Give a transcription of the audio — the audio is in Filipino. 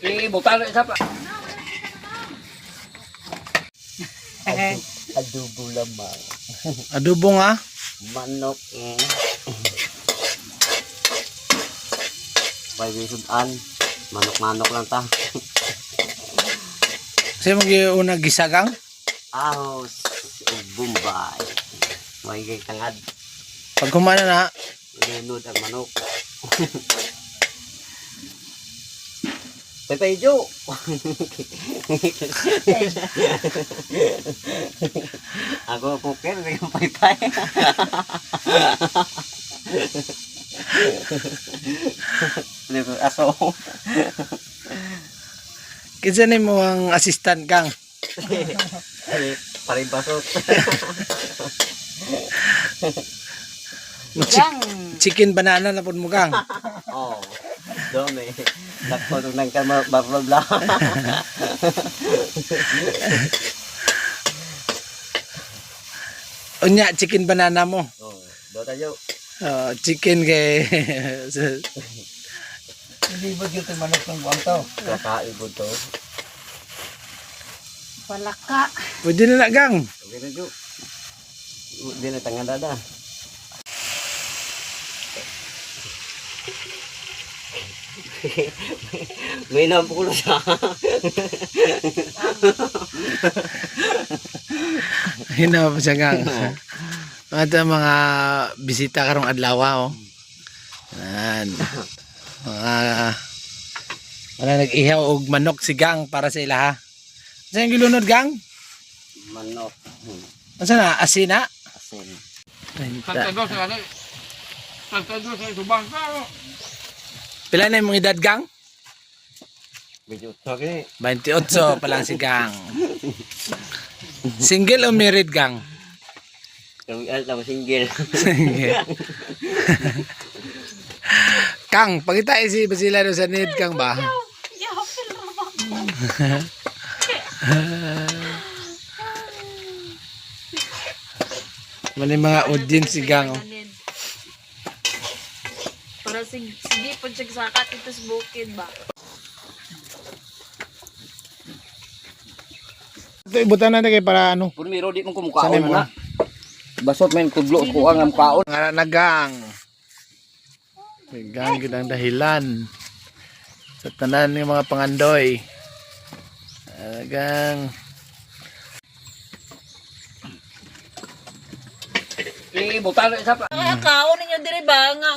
Ibutan na isa pa. Adobo lamang. Adobo nga. Manok Pagisudan. Manok-manok lang ta. Kasi mag-iuna gisagang. Ahos. Bombay. May tangad. Pag kumana na. Nunod ang manok. Pepe Jo. Ako cooker ng paypay. Level aso. Kinsa ni mo ang assistant kang? Paribasot. Chicken banana na pud mo kang. Oh. Dome. Dakpo nang kama barbabla. Unya chicken banana mo. Oh, do tayo. Chicken kay Hindi ba dito manok ng buwang to? Kakain po to. Palaka. pwede na gang. Okay na Jo. Di na tangan dada. May napukulo siya. Hina pa siya gang. Mga bisita karong adlaw oh. Yan. Mga nag-ihaw og manok si gang para sa ila ha. Saan yung gilunod gang? Manok. Saan na? Asina? Asin. Tagtado sa ano? Tagtado sa subang ka. Pila na yung edad gang? Medyo okay. 28 pa lang si gang. Single o married gang? Yung alam single. Kang, pagkita si Basila doon sa need kang ba? Mali mga audience si gang. Para sige po siya sakat ito sa bukid ba? Ito ibutan natin kayo para ano? Puro miro di mong Sanay kumukaon mo. na. Basot men kudlo ko ang kaon. Nagang. Gang gidang dahilan sa tanan ng mga pangandoy. Nagang. Ibutan na isa pa. Kaon ninyo diri ba nga